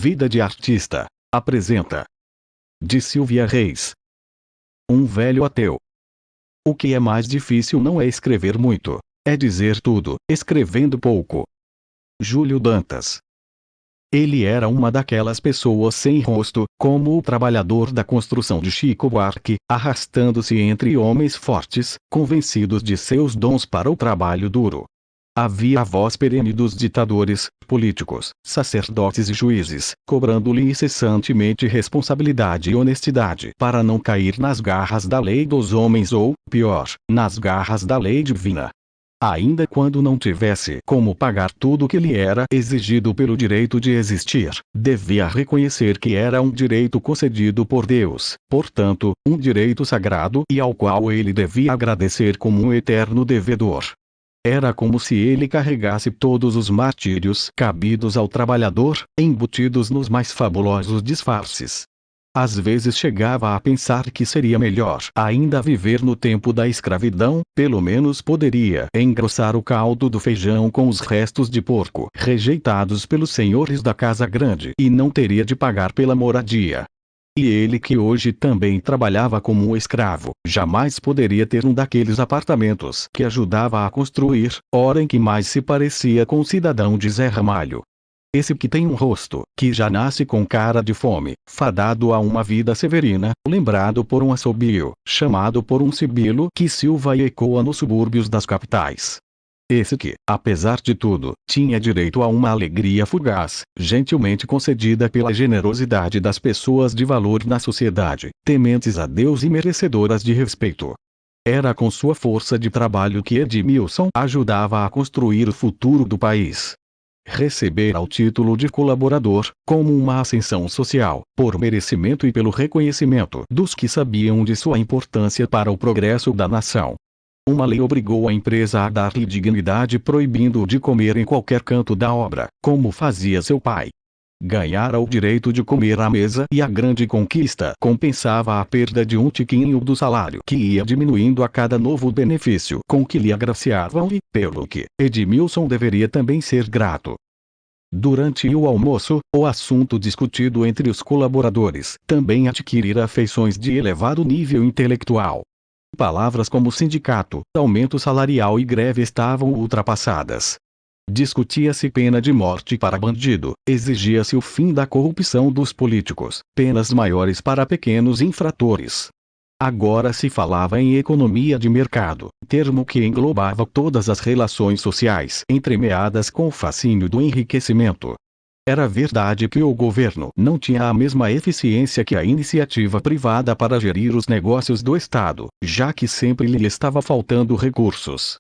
Vida de artista. Apresenta. De Silvia Reis. Um velho ateu. O que é mais difícil não é escrever muito, é dizer tudo, escrevendo pouco. Júlio Dantas. Ele era uma daquelas pessoas sem rosto, como o trabalhador da construção de Chico Buarque, arrastando-se entre homens fortes, convencidos de seus dons para o trabalho duro. Havia a voz perene dos ditadores, políticos, sacerdotes e juízes, cobrando-lhe incessantemente responsabilidade e honestidade para não cair nas garras da lei dos homens ou, pior, nas garras da lei divina. Ainda quando não tivesse como pagar tudo que lhe era exigido pelo direito de existir, devia reconhecer que era um direito concedido por Deus, portanto, um direito sagrado e ao qual ele devia agradecer como um eterno devedor. Era como se ele carregasse todos os martírios cabidos ao trabalhador, embutidos nos mais fabulosos disfarces. Às vezes chegava a pensar que seria melhor ainda viver no tempo da escravidão, pelo menos poderia engrossar o caldo do feijão com os restos de porco rejeitados pelos senhores da casa grande e não teria de pagar pela moradia. E ele que hoje também trabalhava como um escravo, jamais poderia ter um daqueles apartamentos que ajudava a construir, ora em que mais se parecia com o cidadão de Zé Ramalho. Esse que tem um rosto, que já nasce com cara de fome, fadado a uma vida severina, lembrado por um assobio, chamado por um sibilo que silva e ecoa nos subúrbios das capitais. Esse que, apesar de tudo, tinha direito a uma alegria fugaz, gentilmente concedida pela generosidade das pessoas de valor na sociedade, tementes a Deus e merecedoras de respeito. Era com sua força de trabalho que Edmilson ajudava a construir o futuro do país. Recebera o título de colaborador, como uma ascensão social, por merecimento e pelo reconhecimento dos que sabiam de sua importância para o progresso da nação. Uma lei obrigou a empresa a dar-lhe dignidade proibindo-o de comer em qualquer canto da obra, como fazia seu pai. Ganhara o direito de comer à mesa e a grande conquista compensava a perda de um tiquinho do salário que ia diminuindo a cada novo benefício com que lhe agraciavam e, pelo que, Edmilson deveria também ser grato. Durante o almoço, o assunto discutido entre os colaboradores também adquirira feições de elevado nível intelectual. Palavras como sindicato, aumento salarial e greve estavam ultrapassadas. Discutia-se pena de morte para bandido, exigia-se o fim da corrupção dos políticos, penas maiores para pequenos infratores. Agora se falava em economia de mercado, termo que englobava todas as relações sociais entremeadas com o fascínio do enriquecimento. Era verdade que o governo não tinha a mesma eficiência que a iniciativa privada para gerir os negócios do Estado, já que sempre lhe estava faltando recursos.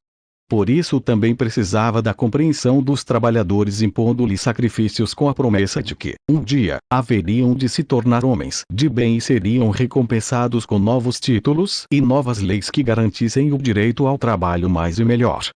Por isso também precisava da compreensão dos trabalhadores impondo-lhe sacrifícios com a promessa de que, um dia, haveriam de se tornar homens de bem e seriam recompensados com novos títulos e novas leis que garantissem o direito ao trabalho mais e melhor.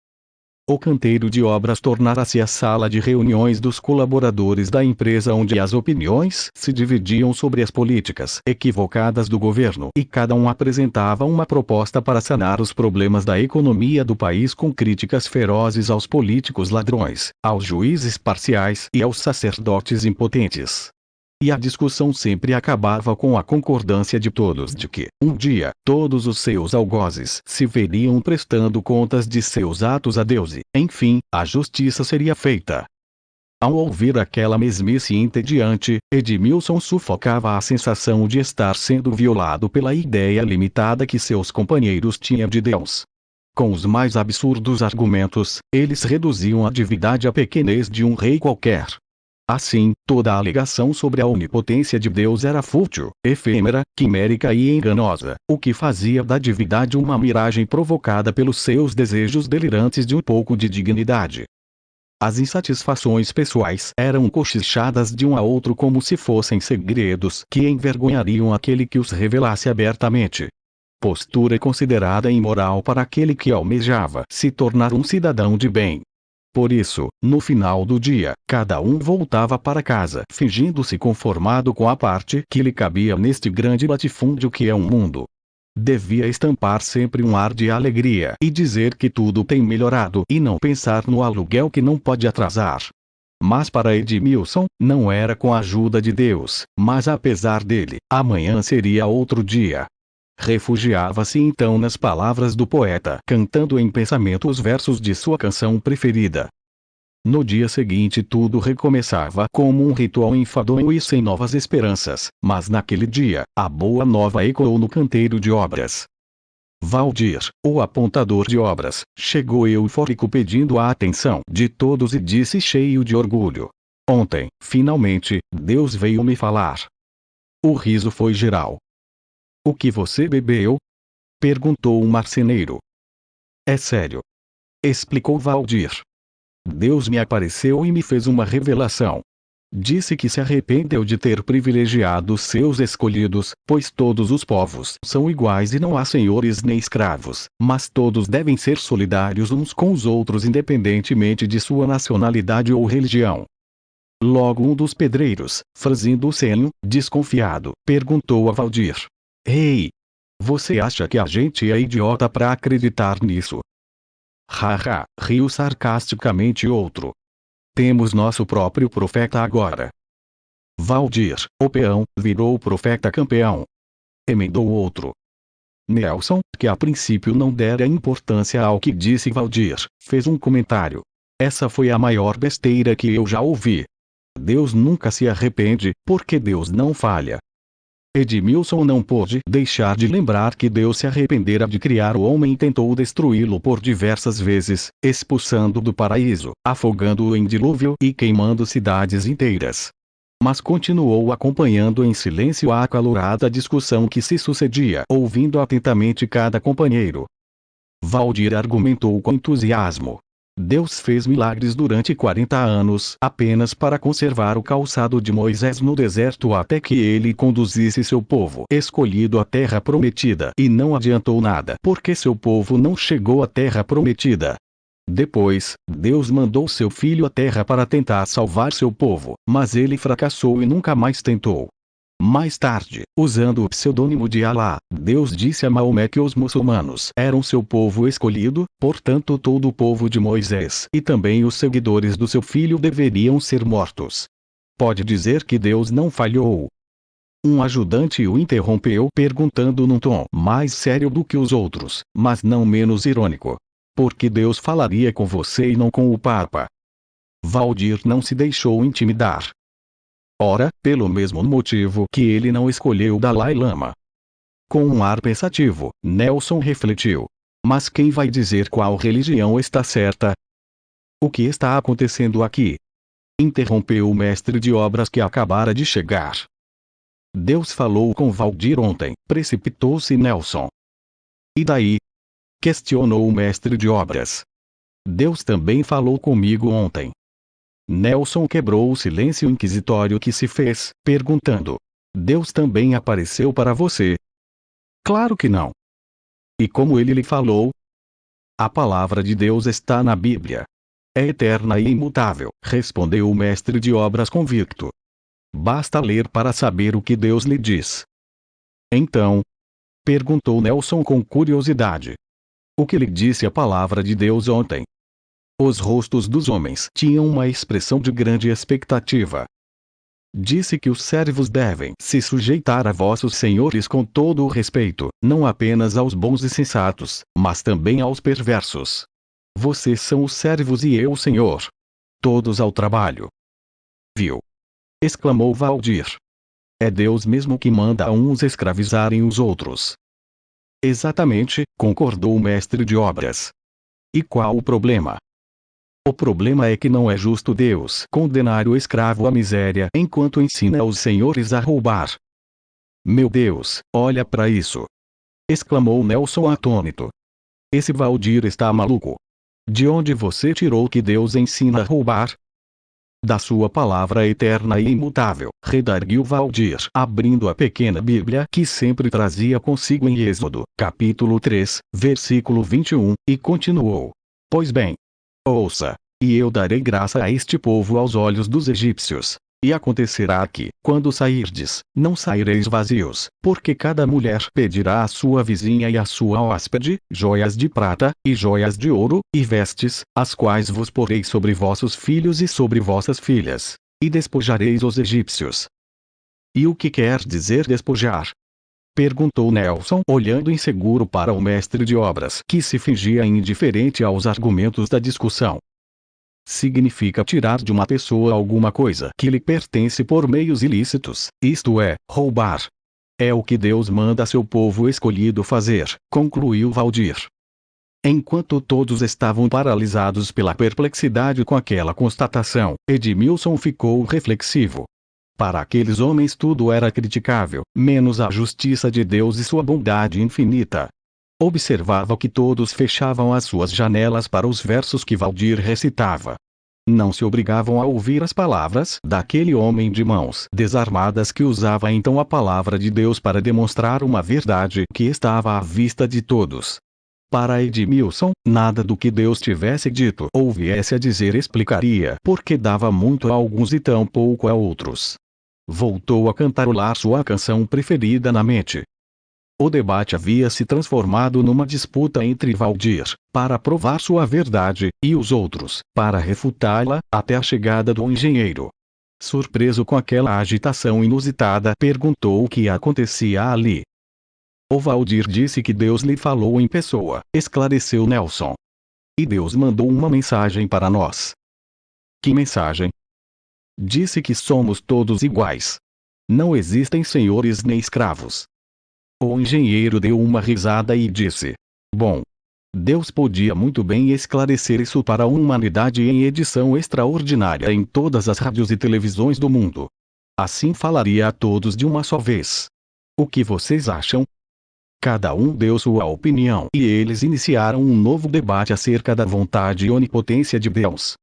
O canteiro de obras tornara-se a sala de reuniões dos colaboradores da empresa onde as opiniões se dividiam sobre as políticas equivocadas do governo e cada um apresentava uma proposta para sanar os problemas da economia do país com críticas ferozes aos políticos ladrões, aos juízes parciais e aos sacerdotes impotentes. E a discussão sempre acabava com a concordância de todos de que, um dia, todos os seus algozes se veriam prestando contas de seus atos a Deus e, enfim, a justiça seria feita. Ao ouvir aquela mesmice entediante, Edmilson sufocava a sensação de estar sendo violado pela ideia limitada que seus companheiros tinham de Deus. Com os mais absurdos argumentos, eles reduziam a divindade à pequenez de um rei qualquer. Assim, toda a alegação sobre a onipotência de Deus era fútil, efêmera, quimérica e enganosa, o que fazia da divindade uma miragem provocada pelos seus desejos delirantes de um pouco de dignidade. As insatisfações pessoais eram cochichadas de um a outro como se fossem segredos que envergonhariam aquele que os revelasse abertamente. Postura considerada imoral para aquele que almejava se tornar um cidadão de bem. Por isso, no final do dia, cada um voltava para casa fingindo-se conformado com a parte que lhe cabia neste grande latifúndio que é um mundo. Devia estampar sempre um ar de alegria e dizer que tudo tem melhorado e não pensar no aluguel que não pode atrasar. Mas para Edmilson, não era com a ajuda de Deus, mas apesar dele, amanhã seria outro dia. Refugiava-se então nas palavras do poeta, cantando em pensamento os versos de sua canção preferida. No dia seguinte tudo recomeçava como um ritual enfadonho e sem novas esperanças, mas naquele dia, a boa nova ecoou no canteiro de obras. Valdir, o apontador de obras, chegou eufórico pedindo a atenção de todos e disse cheio de orgulho: ontem, finalmente, Deus veio me falar. O riso foi geral. O que você bebeu? Perguntou o marceneiro. É sério, explicou Valdir. Deus me apareceu e me fez uma revelação. Disse que se arrependeu de ter privilegiado seus escolhidos, pois todos os povos são iguais e não há senhores nem escravos, mas todos devem ser solidários uns com os outros independentemente de sua nacionalidade ou religião. Logo um dos pedreiros, franzindo o senho, desconfiado, perguntou a Valdir: Ei! Você acha que a gente é idiota para acreditar nisso? Haha, riu sarcasticamente outro. Temos nosso próprio profeta agora. Valdir, o peão, virou o profeta campeão. Emendou outro. Nelson, que a princípio não dera importância ao que disse Valdir, fez um comentário. Essa foi a maior besteira que eu já ouvi. Deus nunca se arrepende, porque Deus não falha. Edmilson não pôde deixar de lembrar que Deus se arrependera de criar o homem e tentou destruí-lo por diversas vezes, expulsando-o do paraíso, afogando-o em dilúvio e queimando cidades inteiras. Mas continuou acompanhando em silêncio a acalorada discussão que se sucedia, ouvindo atentamente cada companheiro. Valdir argumentou com entusiasmo. Deus fez milagres durante 40 anos apenas para conservar o calçado de Moisés no deserto até que ele conduzisse seu povo escolhido à terra prometida e não adiantou nada porque seu povo não chegou à terra prometida. Depois, Deus mandou seu filho à terra para tentar salvar seu povo, mas ele fracassou e nunca mais tentou. Mais tarde, usando o pseudônimo de Alá, Deus disse a Maomé que os muçulmanos eram seu povo escolhido, portanto todo o povo de Moisés e também os seguidores do seu filho deveriam ser mortos. Pode dizer que Deus não falhou. Um ajudante o interrompeu perguntando num tom mais sério do que os outros, mas não menos irônico: por que Deus falaria com você e não com o Papa? Valdir não se deixou intimidar. Ora, pelo mesmo motivo que ele não escolheu o Dalai Lama. Com um ar pensativo, Nelson refletiu. Mas quem vai dizer qual religião está certa? O que está acontecendo aqui? Interrompeu o mestre de obras que acabara de chegar. Deus falou com Valdir ontem, precipitou-se Nelson. E daí? Questionou o mestre de obras. Deus também falou comigo ontem. Nelson quebrou o silêncio inquisitório que se fez, perguntando: Deus também apareceu para você? Claro que não. E como ele lhe falou? A palavra de Deus está na Bíblia. É eterna e imutável, respondeu o mestre de obras convicto. Basta ler para saber o que Deus lhe diz. Então? Perguntou Nelson com curiosidade. O que lhe disse a palavra de Deus ontem? Os rostos dos homens tinham uma expressão de grande expectativa. Disse que os servos devem se sujeitar a vossos senhores com todo o respeito, não apenas aos bons e sensatos, mas também aos perversos. Vocês são os servos e eu o senhor. Todos ao trabalho. Viu? Exclamou Valdir. É Deus mesmo que manda a uns escravizarem os outros. Exatamente, concordou o mestre de obras. E qual o problema? O problema é que não é justo Deus condenar o escravo à miséria enquanto ensina os senhores a roubar. Meu Deus, olha para isso! Exclamou Nelson atônito. Esse Valdir está maluco. De onde você tirou que Deus ensina a roubar? Da sua palavra eterna e imutável, redarguiu Valdir, abrindo a pequena Bíblia que sempre trazia consigo em Êxodo, capítulo 3, versículo 21, e continuou. Pois bem, ouça, e eu darei graça a este povo aos olhos dos egípcios. E acontecerá que, quando sairdes, não saireis vazios, porque cada mulher pedirá à sua vizinha e à sua hóspede, joias de prata, e joias de ouro, e vestes, as quais vos poreis sobre vossos filhos e sobre vossas filhas. E despojareis os egípcios. E o que quer dizer despojar? Perguntou Nelson, olhando inseguro para o mestre de obras, que se fingia indiferente aos argumentos da discussão. Significa tirar de uma pessoa alguma coisa que lhe pertence por meios ilícitos, isto é, roubar. É o que Deus manda seu povo escolhido fazer, concluiu Valdir. Enquanto todos estavam paralisados pela perplexidade com aquela constatação, Edmilson ficou reflexivo. Para aqueles homens tudo era criticável, menos a justiça de Deus e sua bondade infinita. Observava que todos fechavam as suas janelas para os versos que Valdir recitava. Não se obrigavam a ouvir as palavras daquele homem de mãos desarmadas que usava então a palavra de Deus para demonstrar uma verdade que estava à vista de todos. Para Edmilson, nada do que Deus tivesse dito ou viesse a dizer explicaria porque dava muito a alguns e tão pouco a outros. Voltou a cantarolar sua canção preferida na mente. O debate havia se transformado numa disputa entre Valdir, para provar sua verdade, e os outros, para refutá-la, até a chegada do engenheiro. Surpreso com aquela agitação inusitada, perguntou o que acontecia ali. O Valdir disse que Deus lhe falou em pessoa, esclareceu Nelson. E Deus mandou uma mensagem para nós. Que mensagem? Disse que somos todos iguais. Não existem senhores nem escravos. O engenheiro deu uma risada e disse: Bom, Deus podia muito bem esclarecer isso para a humanidade em edição extraordinária em todas as rádios e televisões do mundo. Assim falaria a todos de uma só vez. O que vocês acham? Cada um deu sua opinião e eles iniciaram um novo debate acerca da vontade e onipotência de Deus.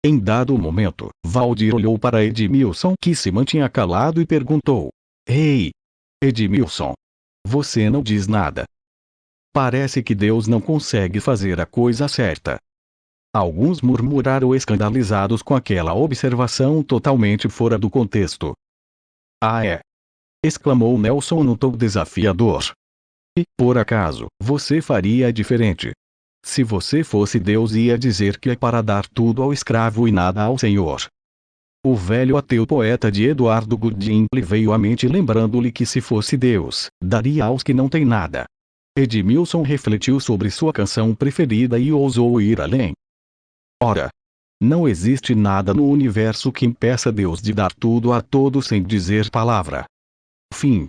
Em dado momento, Valdir olhou para Edmilson, que se mantinha calado, e perguntou: Ei, Edmilson! Você não diz nada. Parece que Deus não consegue fazer a coisa certa. Alguns murmuraram escandalizados com aquela observação totalmente fora do contexto. Ah, é? Exclamou Nelson num tom desafiador. E, por acaso, você faria diferente? Se você fosse Deus, ia dizer que é para dar tudo ao escravo e nada ao senhor. O velho ateu poeta de Eduardo Godin lhe veio à mente, lembrando-lhe que se fosse Deus, daria aos que não têm nada. Edmilson refletiu sobre sua canção preferida e ousou ir além. Ora, não existe nada no universo que impeça Deus de dar tudo a todos sem dizer palavra. Fim.